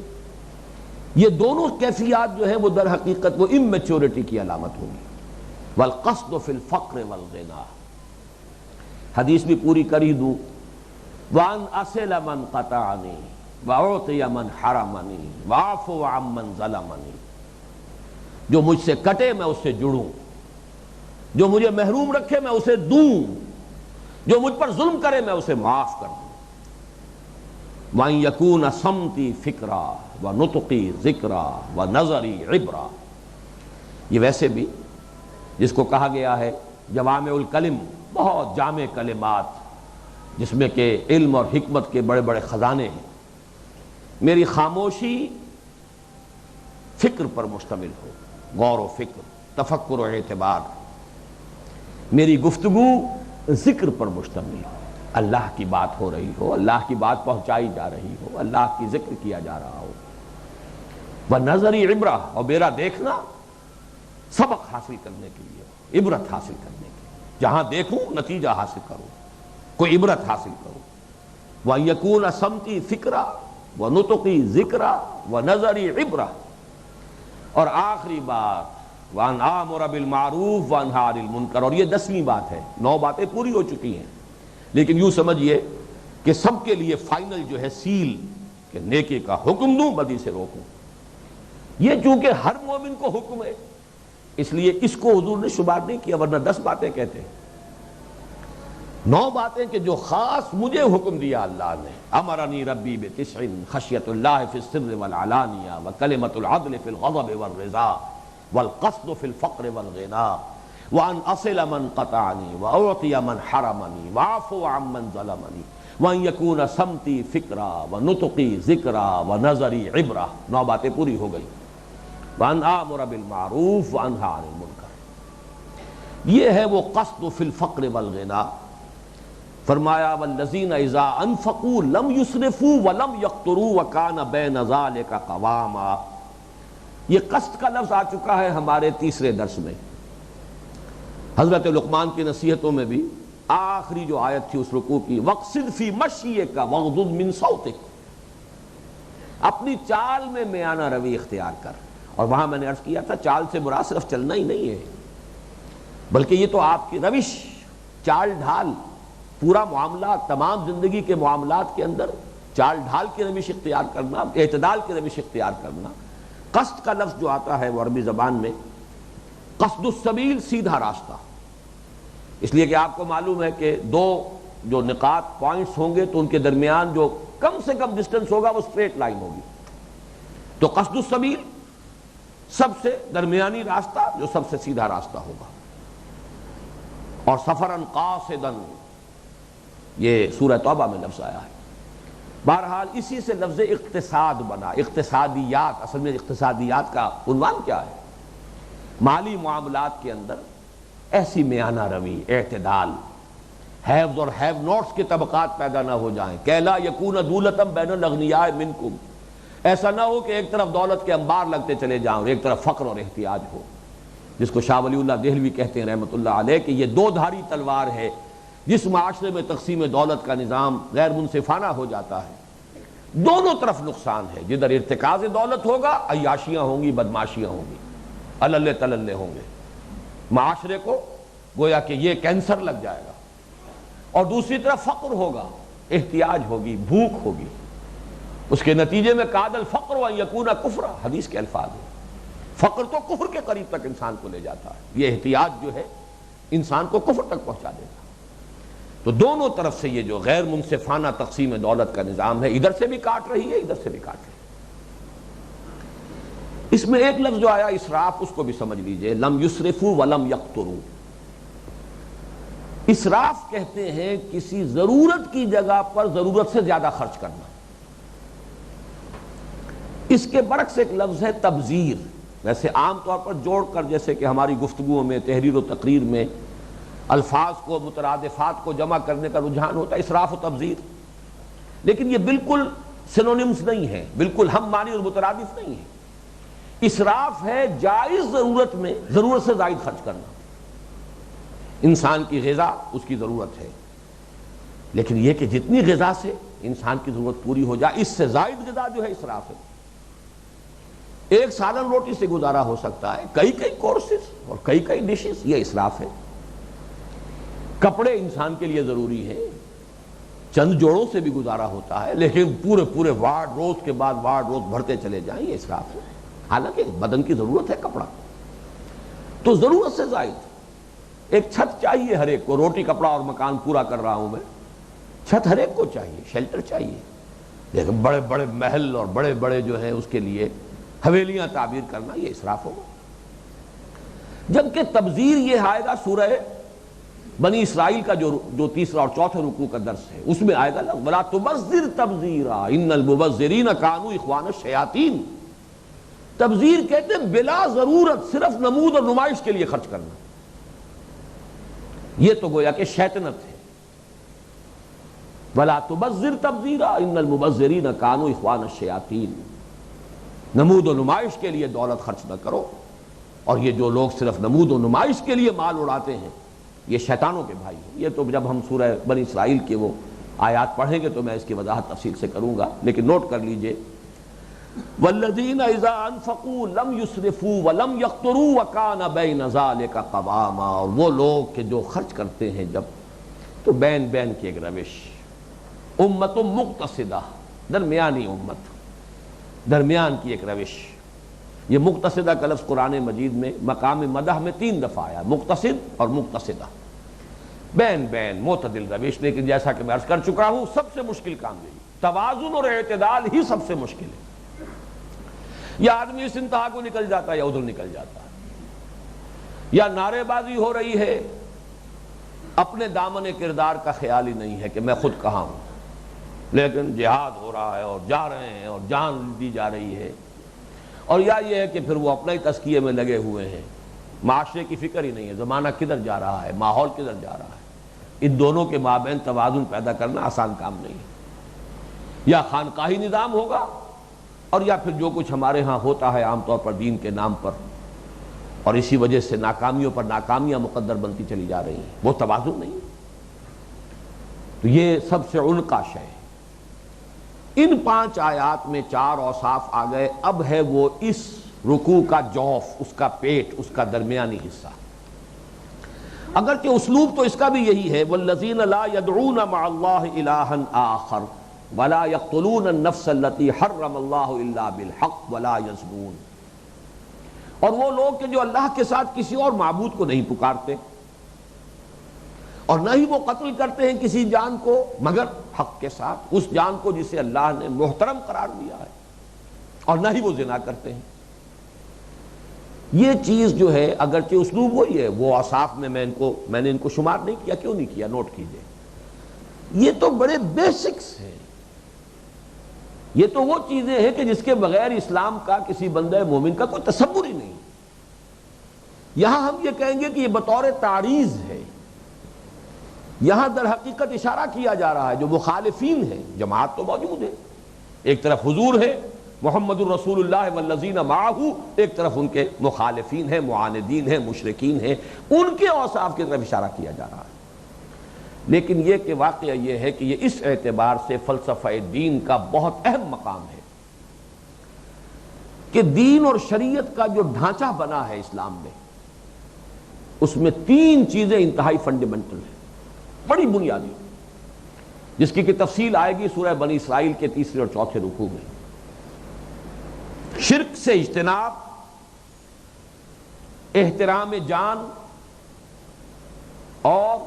یہ دونوں کیفیات جو ہیں وہ در حقیقت وہ اممیچورٹی کی علامت ہوگی۔ والقصد فی الفقر والغنا، حدیث بھی پوری کر ہی دوں، وان اصل من قطعنی واعطی من حرمنی واعفو عمن ظلمنی، جو مجھ سے کٹے میں اس سے جڑوں، جو مجھے محروم رکھے میں اسے دوں، جو مجھ پر ظلم کرے میں اسے معاف کر دوں۔ وَأَن يَكُونَ صَمْتِي فِكْرًا وَنُطْقِي ذِكْرًا وَنَظَرِي عِبْرًا، یہ ویسے بھی جس کو کہا گیا ہے جوامع الکلم، بہت جامع کلمات جس میں کہ علم اور حکمت کے بڑے بڑے خزانے ہیں، میری خاموشی فکر پر مشتمل ہو، غور و فکر، تفکر و اعتبار، میری گفتگو ذکر پر مشتمل ہو، اللہ کی بات ہو رہی ہو، اللہ کی بات پہنچائی جا رہی ہو، اللہ کی ذکر کیا جا رہا ہو، وَنَظَرِ عِبْرَةٍ، اور میرا دیکھنا سبق حاصل کرنے کے لیے، عبرت حاصل کرنے کے لیے، جہاں دیکھوں نتیجہ حاصل کروں، کوئی عبرت حاصل کروں۔ وَأَن يَكُونَ صَمْتِي فِكْرًا وَنُطْقِي ذِكْرًا وَنَظَرِي عِبْرَةً، اور آخری بات وَأَنْ آمُرَ بِالْمَعْرُوفِ وَأَنْهَىٰ عَنِ الْمُنْكَرِ، اور یہ 10ویں بات ہے، 9 باتیں پوری ہو چکی ہیں، لیکن یوں سمجھیے کہ سب کے لیے فائنل جو ہے سیل کہ نیکی کا حکم دوں بدی سے روکوں، یہ چونکہ ہر مومن کو حکم ہے اس لیے اس کو حضور نے شمار نہیں کیا، ورنہ 10 باتیں کہتے ہیں، 9 باتیں کہ جو خاص مجھے حکم دیا اللہ نے، امرنی ربی بتسع خشیت اللہ فی السر والعلانیہ وکلمۃ العدل فی الغضب والرضا والقصد فی الفقر والغنا وان اصل من قطعنی واعطی من حرمنی واعفو عمن ظلمنی وان یکون صمتی فکرا ونطقی ذکرا ونظری عبرہ، 9 باتیں پوری ہو گئی۔ وان آمر بالمعروف وانہا عن المنکر، یہ ہے وہ قصد فی الفقر والغنا۔ فرمایا والذین اذا انفقوا لم یسرفوا ولم یقتروا وکان بین ذلک قواما، یہ قصد کا لفظ آ چکا ہے ہمارے تیسرے درس میں، حضرت لقمان کی نصیحتوں میں بھی آخری جو آیت تھی اس رکوع کی، وَاقْصِدْ فِي مَشْيِكَ وَاغْضُضْ مِنْ صَوْتِكَ، اپنی چال میں میانہ روی اختیار کر، اور وہاں میں نے عرض کیا تھا چال سے مراد صرف چلنا ہی نہیں ہے، بلکہ یہ تو آپ کی روش، چال ڈھال، پورا معاملات، تمام زندگی کے معاملات کے اندر چال ڈھال کی روش اختیار کرنا، اعتدال کی روش اختیار کرنا۔ قصد کا لفظ جو آتا ہے وہ عربی زبان میں قصد السبیل، سیدھا راستہ، اس لیے کہ آپ کو معلوم ہے کہ دو جو نقاط پوائنٹس ہوں گے تو ان کے درمیان جو کم سے کم ڈسٹنس ہوگا وہ اسٹریٹ لائن ہوگی. تو قصد السبیل سب سے درمیانی راستہ جو سب سے سیدھا راستہ ہوگا. اور سفراً قاصداً یہ سورہ توبہ میں لفظ آیا ہے. بہرحال اسی سے لفظ اقتصاد بنا. اقتصادیات، اصل میں اقتصادیات کا عنوان کیا ہے؟ مالی معاملات کے اندر ایسی میانہ روی، اعتدال، ہیوز اور ہیو نوٹس کے طبقات پیدا نہ ہو جائیں. کہ لا یکون دولتم بین الاغنیاء منکم، ایسا نہ ہو کہ ایک طرف دولت کے انبار لگتے چلے جائیں اور ایک طرف فقر اور احتیاج ہو، جس کو شاہ ولی اللہ دہلوی کہتے ہیں رحمۃ اللہ علیہ کہ یہ دو دھاری تلوار ہے. جس معاشرے میں تقسیم دولت کا نظام غیر منصفانہ ہو جاتا ہے دونوں طرف نقصان ہے. جدھر ارتکاز دولت ہوگا عیاشیاں ہوں گی، بدماشیاں ہوں گی، اللے تللے ہوں گے، معاشرے کو گویا کہ یہ کینسر لگ جائے گا. اور دوسری طرف فقر ہوگا، احتیاج ہوگی، بھوک ہوگی. اس کے نتیجے میں کاد الفقر وان یکون کفرا، حدیث کے الفاظ ہیں. فقر تو کفر کے قریب تک انسان کو لے جاتا ہے، یہ احتیاج جو ہے انسان کو کفر تک پہنچا دیتا ہے. تو دونوں طرف سے یہ جو غیر منصفانہ تقسیم دولت کا نظام ہے، ادھر سے بھی کاٹ رہی ہے، ادھر سے بھی کاٹ رہی ہے. اس میں ایک لفظ جو آیا اسراف، اس کو بھی سمجھ لیجئے. لم یسرفوا ولم یقتروا. اسراف کہتے ہیں کسی ضرورت کی جگہ پر ضرورت سے زیادہ خرچ کرنا. اس کے برعکس ایک لفظ ہے تبذیر. ویسے عام طور پر جوڑ کر جیسے کہ ہماری گفتگو میں، تحریر و تقریر میں الفاظ کو، مترادفات کو جمع کرنے کا رجحان ہوتا ہے اسراف و تبذیر، لیکن یہ بالکل سینونیمز نہیں ہیں، بالکل ہم معنی اور مترادف نہیں ہیں. اسراف ہے جائز ضرورت میں ضرورت سے زائد خرچ کرنا. انسان کی غذا اس کی ضرورت ہے، لیکن یہ کہ جتنی غذا سے انسان کی ضرورت پوری ہو جائے، اس سے زائد غذا جو ہے اسراف ہے. ایک سالن روٹی سے گزارا ہو سکتا ہے، کئی کورسز اور کئی ڈشز، یہ اسراف ہے. کپڑے انسان کے لیے ضروری ہیں، چند جوڑوں سے بھی گزارا ہوتا ہے، لیکن پورے وارڈ روز کے بعد وارڈ روز بھرتے چلے جائیں، یہ اسراف ہے. حالانکہ بدن کی ضرورت ہے کپڑا. تو ضرورت سے زائد. ایک چھت چاہیے ہر ایک کو، روٹی کپڑا اور مکان پورا کر رہا ہوں میں، چھت ہر ایک کو چاہیے، شیلٹر چاہیے، لیکن بڑے بڑے محل اور بڑے بڑے جو ہیں اس کے لیے حویلیاں تعبیر کرنا، یہ اسراف ہوگا. جبکہ تبذیر یہ آئے گا سورہ بنی اسرائیل کا جو تیسرا اور چوتھے رکوع کا درس ہے، اس میں آئے گا وَلَا تُبَذِّرْ تَبْذِيرًا إِنَّ الْمُبَذِّرِينَ كَانُوا إِخْوَانَ الشَّيَاطِينَ. تبذیر کہتے ہیں بلا ضرورت صرف نمود اور نمائش کے لیے خرچ کرنا. یہ تو گویا کہ شیطنت ہے. وَلَا تُبَذِّرْ تَبْذِيرًا إِنَّ الْمُبَذِّرِينَ كَانُوا إِخْوَانَ الشَّيَاطِينَ. نمود و نمائش کے لیے دولت خرچ نہ کرو. اور یہ جو لوگ صرف نمود و نمائش کے لیے مال اڑاتے ہیں یہ شیطانوں کے بھائی ہیں. یہ تو جب ہم سورہ بنی اسرائیل کے وہ آیات پڑھیں گے تو میں اس کی وضاحت تفصیل سے کروں گا، لیکن نوٹ کر لیجئے والذین اذا انفقوا لم یسرفوا ولم یقتروا وکان بین ذلک قواما. اور وہ لوگ کہ جو خرچ کرتے ہیں جب تو بین کی ایک روش، امت مقتصدہ، درمیانی امت، درمیان کی ایک روش. یہ مقتصدہ کا لفظ قرآن مجید میں مقام مدح میں 3 دفعہ آیا، مقتصد اور مقتصدہ، بین معتدل روش. لیکن جیسا کہ میں عرض کر چکا ہوں سب سے مشکل کام یہی، توازن اور اعتدال ہی سب سے مشکل ہے. یا آدمی اس انتہا کو نکل جاتا ہے یا ادھر نکل جاتا ہے، یا نعرے بازی ہو رہی ہے، اپنے دامن کردار کا خیال ہی نہیں ہے کہ میں خود کہاں ہوں، لیکن جہاد ہو رہا ہے اور جا رہے ہیں اور جان دی جا رہی ہے. اور یا یہ ہے کہ پھر وہ اپنا ہی تزکیے میں لگے ہوئے ہیں، معاشرے کی فکر ہی نہیں ہے، زمانہ کدھر جا رہا ہے، ماحول کدھر جا رہا ہے. ان دونوں کے مابین توازن پیدا کرنا آسان کام نہیں ہے. یا خانقاہی نظام ہوگا اور یا پھر جو کچھ ہمارے ہاں ہوتا ہے عام طور پر دین کے نام پر، اور اسی وجہ سے ناکامیوں پر ناکامیاں مقدر بنتی چلی جا رہی ہیں، وہ توازن نہیں. تو یہ سب سے عنقا شے. ان 5 آیات میں 4 اوصاف آ گئے. اب ہے وہ اس رکوع کا جوف، اس کا پیٹ، اس کا درمیانی حصہ. اگرچہ اسلوب تو اس کا بھی یہی ہے، والذین لا يدعون مع اللہ الہا آخر ولا يقتلون النفس التي حرم اللہ الا بالحق ولا يزنون. اور وہ لوگ کہ جو اللہ کے ساتھ کسی اور معبود کو نہیں پکارتے اور نہ ہی وہ قتل کرتے ہیں کسی جان کو مگر حق کے ساتھ، اس جان کو جسے اللہ نے محترم قرار دیا ہے، اور نہ ہی وہ زنا کرتے ہیں۔ یہ چیز جو ہے اگرچہ اسلوب وہی ہے، وہ اوصاف میں میں نے ان کو شمار نہیں کیا، کیوں نہیں کیا، نوٹ کیجئے، یہ تو بڑے بیسکس ہیں، یہ تو وہ چیزیں ہیں کہ جس کے بغیر اسلام کا کسی بندہ مومن کا کوئی تصور ہی نہیں۔ یہاں ہم یہ کہیں گے کہ یہ بطور تعریض ہے، یہاں در حقیقت اشارہ کیا جا رہا ہے جو مخالفین ہیں، جماعت تو موجود ہے، ایک طرف حضور ہے محمد الرسول اللہ والذین معہ، ایک طرف ان کے مخالفین ہیں، معاندین ہیں، مشرکین ہیں، ان کے اوصاف کی طرف اشارہ کیا جا رہا ہے۔ لیکن یہ کہ واقعہ یہ ہے کہ یہ اس اعتبار سے فلسفہ دین کا بہت اہم مقام ہے کہ دین اور شریعت کا جو ڈھانچہ بنا ہے اسلام میں، اس میں تین چیزیں انتہائی فنڈامنٹل ہیں، بڑی بنیادی، جس کی کہ تفصیل آئے گی سورہ بنی اسرائیل کے 3 اور 4 رکوع میں۔ شرک سے اجتناب، احترام جان، اور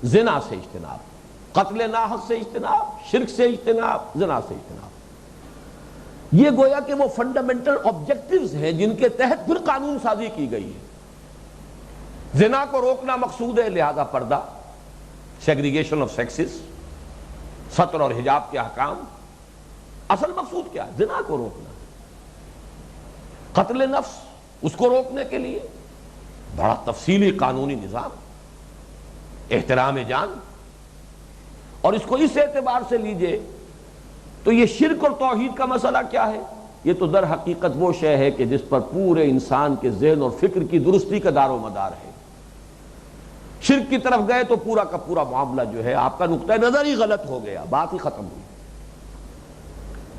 زنا سے اجتناب، قتل ناحق سے اجتناب، شرک سے اجتناب، زنا سے اجتناب۔ یہ گویا کہ وہ فنڈامنٹل آبجیکٹیوز ہیں جن کے تحت پھر قانون سازی کی گئی ہے۔ زنا کو روکنا مقصود ہے، لہذا پردہ، سیگریگیشن آف سیکسز، ستر اور حجاب کے احکام۔ اصل مقصود کیا ہے؟ زنا کو روکنا۔ قتل نفس، اس کو روکنے کے لیے بڑا تفصیلی قانونی نظام، احترام جان۔ اور اس کو اس اعتبار سے لیجئے تو یہ شرک اور توحید کا مسئلہ کیا ہے؟ یہ تو در حقیقت وہ شے ہے کہ جس پر پورے انسان کے ذہن اور فکر کی درستی کا دار و مدار ہے۔ شرک کی طرف گئے تو پورا کا پورا معاملہ جو ہے آپ کا نقطہ نظر ہی غلط ہو گیا، بات ہی ختم ہوئی۔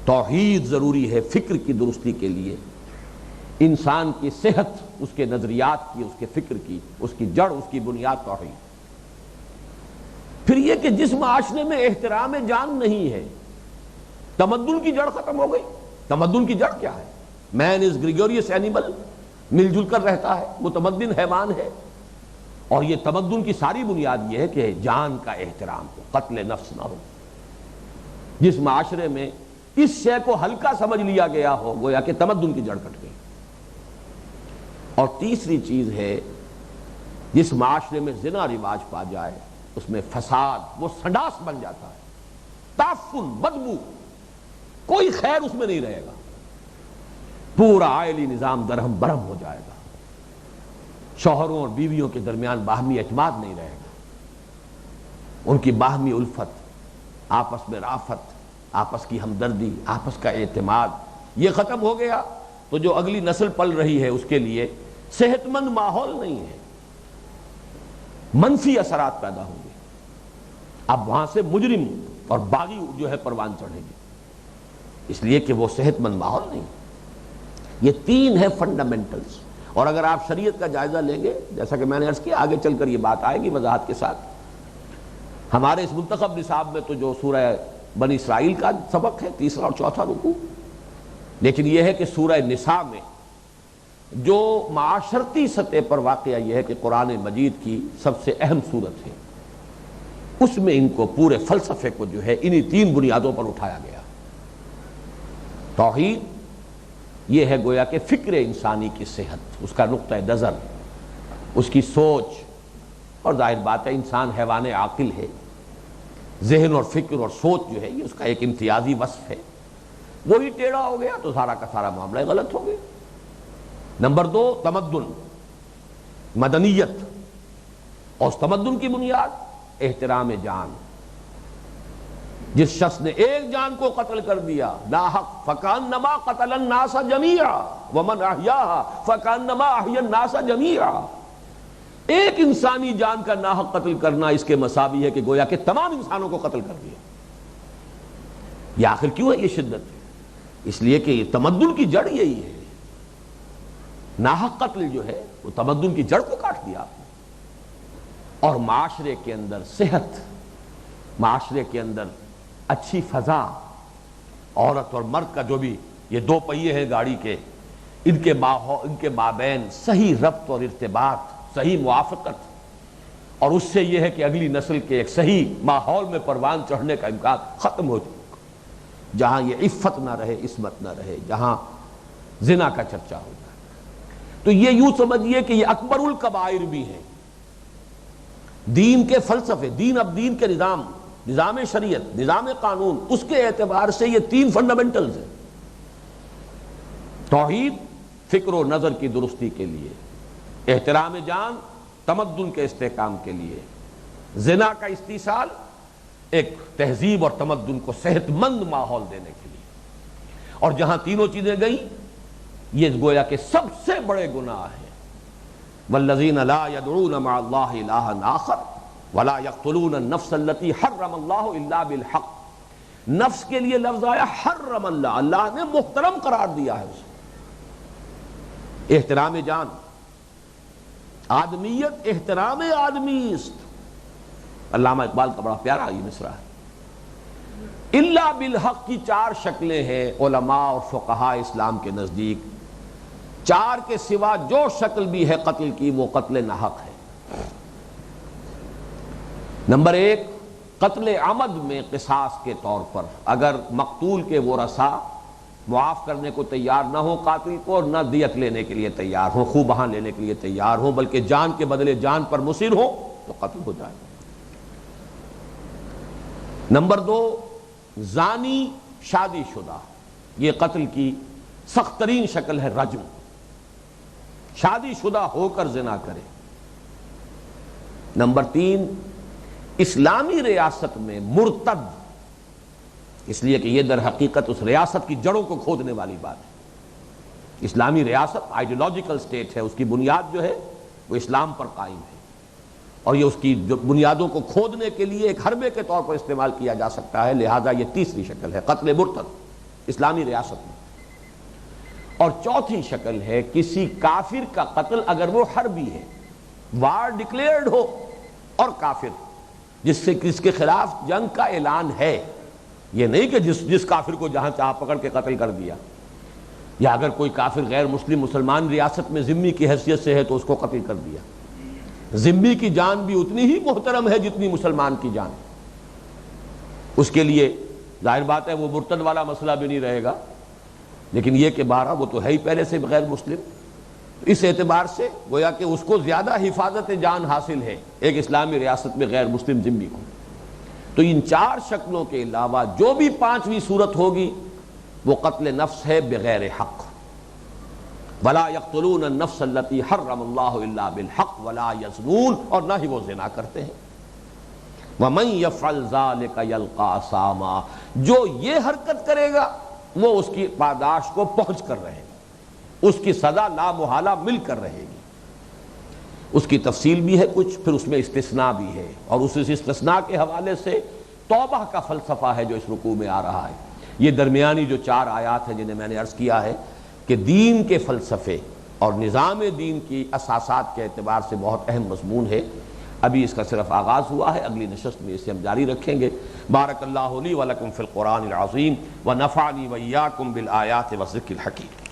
توحید ضروری ہے فکر کی درستی کے لیے، انسان کی صحت اس کے نظریات کی، اس کے فکر کی، اس کی جڑ، اس کی بنیاد توحید۔ پھر یہ کہ جس معاشرے میں احترام جان نہیں ہے، تمدن کی جڑ ختم ہو گئی۔ تمدن کی جڑ کیا ہے؟ مین از گریگوریس اینیمل، مل جل کر رہتا ہے، متمدن حیوان ہے۔ اور یہ تمدن کی ساری بنیاد یہ ہے کہ جان کا احترام ہو، قتل نفس نہ ہو۔ جس معاشرے میں اس شے کو ہلکا سمجھ لیا گیا ہو، گویا کہ تمدن کی جڑ کٹ گئی۔ اور تیسری چیز ہے، جس معاشرے میں زنا رواج پا جائے، اس میں فساد، وہ سنڈاس بن جاتا ہے، تعفن، بدبو، کوئی خیر اس میں نہیں رہے گا، پورا عائلی نظام درہم برہم ہو جائے گا، شوہروں اور بیویوں کے درمیان باہمی اعتماد نہیں رہے گا، ان کی باہمی الفت، آپس میں رافت، آپس کی ہمدردی، آپس کا اعتماد، یہ ختم ہو گیا تو جو اگلی نسل پل رہی ہے اس کے لیے صحت مند ماحول نہیں ہے، منفی اثرات پیدا ہوں گے۔ اب وہاں سے مجرم اور باغی جو ہے پروان چڑھیں گے، اس لیے کہ وہ صحت مند ماحول نہیں۔ یہ تین ہے فنڈامنٹلز۔ اور اگر آپ شریعت کا جائزہ لیں گے، جیسا کہ میں نے عرض کیا، آگے چل کر یہ بات آئے گی وضاحت کے ساتھ، ہمارے اس منتخب نصاب میں تو جو سورہ بنی اسرائیل کا سبق ہے 3 اور 4 رکوع، لیکن یہ ہے کہ سورہ نساء میں جو معاشرتی سطح پر واقعہ یہ ہے کہ قرآن مجید کی سب سے اہم صورت ہے، اس میں ان کو پورے فلسفے کو جو ہے انہی 3 بنیادوں پر اٹھایا گیا۔ توحید یہ ہے گویا کہ فکر انسانی کی صحت، اس کا نقطہ نظر، اس کی سوچ، اور ظاہر بات ہے انسان حیوان عاقل ہے، ذہن اور فکر اور سوچ جو ہے یہ اس کا ایک امتیازی وصف ہے، وہی ٹیڑھا ہو گیا تو سارا کا سارا معاملہ غلط ہو گیا۔ نمبر 2، تمدن، مدنیت، اور اس تمدن کی بنیاد احترام جان۔ جس شخص نے ایک جان کو قتل کر دیا ناحق، فکانما قتل الناس جمیعا ومن احیاها فکانما احیا الناس جمیعا، ایک انسانی جان کا ناحق قتل کرنا اس کے مساوی ہے کہ گویا کہ تمام انسانوں کو قتل کر دیا۔ یہ آخر کیوں ہے یہ شدت؟ اس لیے کہ یہ تمدن کی جڑ یہی ہے، ناحق قتل جو ہے وہ تمدن کی جڑ کو کاٹ دیا آپ نے۔ اور معاشرے کے اندر صحت، معاشرے کے اندر اچھی فضا، عورت اور مرد کا جو بھی یہ 2 پہیے ہیں گاڑی کے، ان کے مابین صحیح ربط اور ارتباط، صحیح موافقت، اور اس سے یہ ہے کہ اگلی نسل کے ایک صحیح ماحول میں پروان چڑھنے کا امکان ختم ہو جائے، جہاں یہ عفت نہ رہے، عصمت نہ رہے، جہاں زنا کا چرچا ہو جائے۔ تو یہ یوں سمجھیے کہ یہ اکبر الکبائر بھی ہیں دین کے فلسفے، دین اب دین کے نظام شریعت، نظام قانون، اس کے اعتبار سے یہ تین فنڈامنٹلز ہیں: توحید فکر و نظر کی درستی کے لیے، احترام جان تمدن کے استحکام کے لیے، زنا کا استیصال ایک تہذیب اور تمدن کو صحت مند ماحول دینے کے لیے۔ اور جہاں تینوں چیزیں گئیں، یہ گویا کہ سب سے بڑے گناہ ہیں۔ والذین لا يدعون مع اللہ الہا آخر ولا يقتلون النفس التي حرم اللہ الا بالحق۔ نفس کے لیے لفظ آیا حرم اللہ، اللہ نے محترم قرار دیا ہے اسے۔ احترام جان، آدمیت احترام آدمی است۔ علامہ اقبال کا بڑا پیارا یہ مصرع ہے۔ الا بالحق کی چار شکلیں ہیں علماء اور فقہاء اسلام کے نزدیک، چار کے سوا جو شکل بھی ہے قتل کی وہ قتل ناحق ہے۔ نمبر ایک، قتل عمد میں قصاص کے طور پر اگر مقتول کے ورثاء معاف کرنے کو تیار نہ ہو قاتل کو، اور نہ دیت لینے کے لیے تیار ہوں، خوں بہاں لینے کے لیے تیار ہوں، بلکہ جان کے بدلے جان پر مصر ہو، تو قتل ہو جائے۔ نمبر دو، زانی شادی شدہ، یہ قتل کی سخت ترین شکل ہے رجم، شادی شدہ ہو کر زنا کرے۔ نمبر تین، اسلامی ریاست میں مرتد، اس لیے کہ یہ در حقیقت اس ریاست کی جڑوں کو کھودنے والی بات ہے۔ اسلامی ریاست آئیڈیولوجیکل سٹیٹ ہے، اس کی بنیاد جو ہے وہ اسلام پر قائم ہے، اور یہ اس کی جو بنیادوں کو کھودنے کے لیے ایک حربے کے طور پر استعمال کیا جا سکتا ہے، لہذا یہ تیسری شکل ہے قتل مرتد اسلامی ریاست میں۔ اور چوتھی شکل ہے کسی کافر کا قتل اگر وہ حربی ہے، وار ڈکلیئرڈ ہو اور کافر، جس کے خلاف جنگ کا اعلان ہے، یہ نہیں کہ جس کافر کو جہاں چاہ پکڑ کے قتل کر دیا، یا اگر کوئی کافر غیر مسلم مسلمان ریاست میں ذمی کی حیثیت سے ہے تو اس کو قتل کر دیا۔ ذمی کی جان بھی اتنی ہی محترم ہے جتنی مسلمان کی جان، اس کے لیے ظاہر بات ہے وہ مرتد والا مسئلہ بھی نہیں رہے گا، لیکن یہ کہ بہرحال وہ تو ہے ہی پہلے سے غیر مسلم، اس اعتبار سے گویا کہ اس کو زیادہ حفاظت جان حاصل ہے ایک اسلامی ریاست میں غیر مسلم ذمی کو۔ تو ان چار شکلوں کے علاوہ جو بھی پانچویں صورت ہوگی وہ قتل نفس ہے بغیر حق۔ ولا يقتلون النفس التي حرم اللہ الا بالحق ولا يزنون، اور نہ ہی وہ زنا کرتے ہیں۔ ومن يفعل ذلك يلقى اثاما، جو یہ حرکت کرے گا وہ اس کی پاداش کو پہنچ کر رہے گا، اس کی سزا لا محالہ مل کر رہے گی۔ اس کی تفصیل بھی ہے کچھ، پھر اس میں استثناء بھی ہے، اور اس استثناء کے حوالے سے توبہ کا فلسفہ ہے جو اس رکوع میں آ رہا ہے۔ یہ درمیانی جو چار آیات ہیں جنہیں میں نے عرض کیا ہے کہ دین کے فلسفے اور نظام دین کی اساسات کے اعتبار سے بہت اہم مضمون ہے۔ ابھی اس کا صرف آغاز ہوا ہے، اگلی نشست میں اسے ہم جاری رکھیں گے۔ بارک اللہ لی ولکم فی القرآن العظیم ونفعنی وإیاکم بالآیات والذکر الحکیم۔